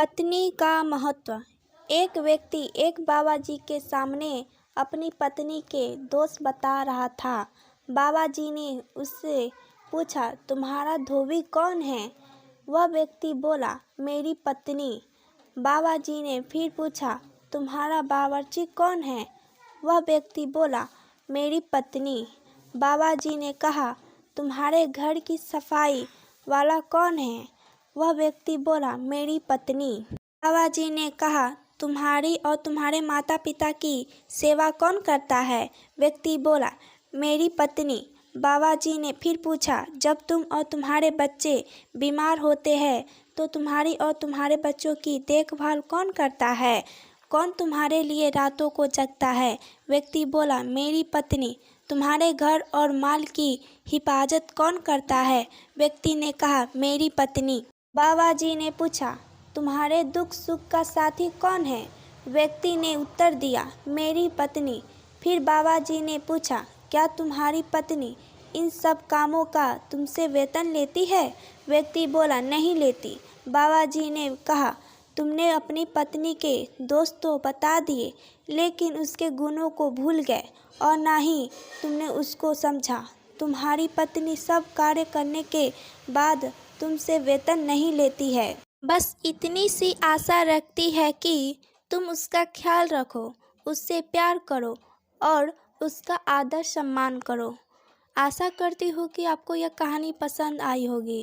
पत्नी का महत्व। एक व्यक्ति एक बाबा जी के सामने अपनी पत्नी के दोष बता रहा था। बाबा जी ने उससे पूछा, तुम्हारा धोबी कौन है? वह व्यक्ति बोला, मेरी पत्नी। बाबा जी ने फिर पूछा, तुम्हारा बावर्ची कौन है? वह व्यक्ति बोला, मेरी पत्नी। बाबा जी ने कहा, तुम्हारे घर की सफाई वाला कौन है? वह व्यक्ति बोला, मेरी पत्नी। बाबा जी ने कहा, तुम्हारी और तुम्हारे माता पिता की सेवा कौन करता है? व्यक्ति बोला, मेरी पत्नी। बाबा जी ने फिर पूछा, जब तुम और तुम्हारे बच्चे बीमार होते हैं तो तुम्हारी और तुम्हारे बच्चों की देखभाल कौन करता है? कौन तुम्हारे लिए रातों को जगता है? व्यक्ति बोला, मेरी पत्नी। तुम्हारे घर और माल की हिफाजत कौन करता है? व्यक्ति ने कहा, मेरी पत्नी। बाबा जी ने पूछा, तुम्हारे दुख सुख का साथी कौन है? व्यक्ति ने उत्तर दिया, मेरी पत्नी। फिर बाबा जी ने पूछा, क्या तुम्हारी पत्नी इन सब कामों का तुमसे वेतन लेती है? व्यक्ति बोला, नहीं लेती। बाबा जी ने कहा, तुमने अपनी पत्नी के दोष तो बता दिए, लेकिन उसके गुणों को भूल गए और ना ही तुमने उसको समझा। तुम्हारी पत्नी सब कार्य करने के बाद तुमसे वेतन नहीं लेती है। बस इतनी सी आशा रखती है कि तुम उसका ख्याल रखो, उससे प्यार करो और उसका आदर सम्मान करो। आशा करती हूँ कि आपको यह कहानी पसंद आई होगी।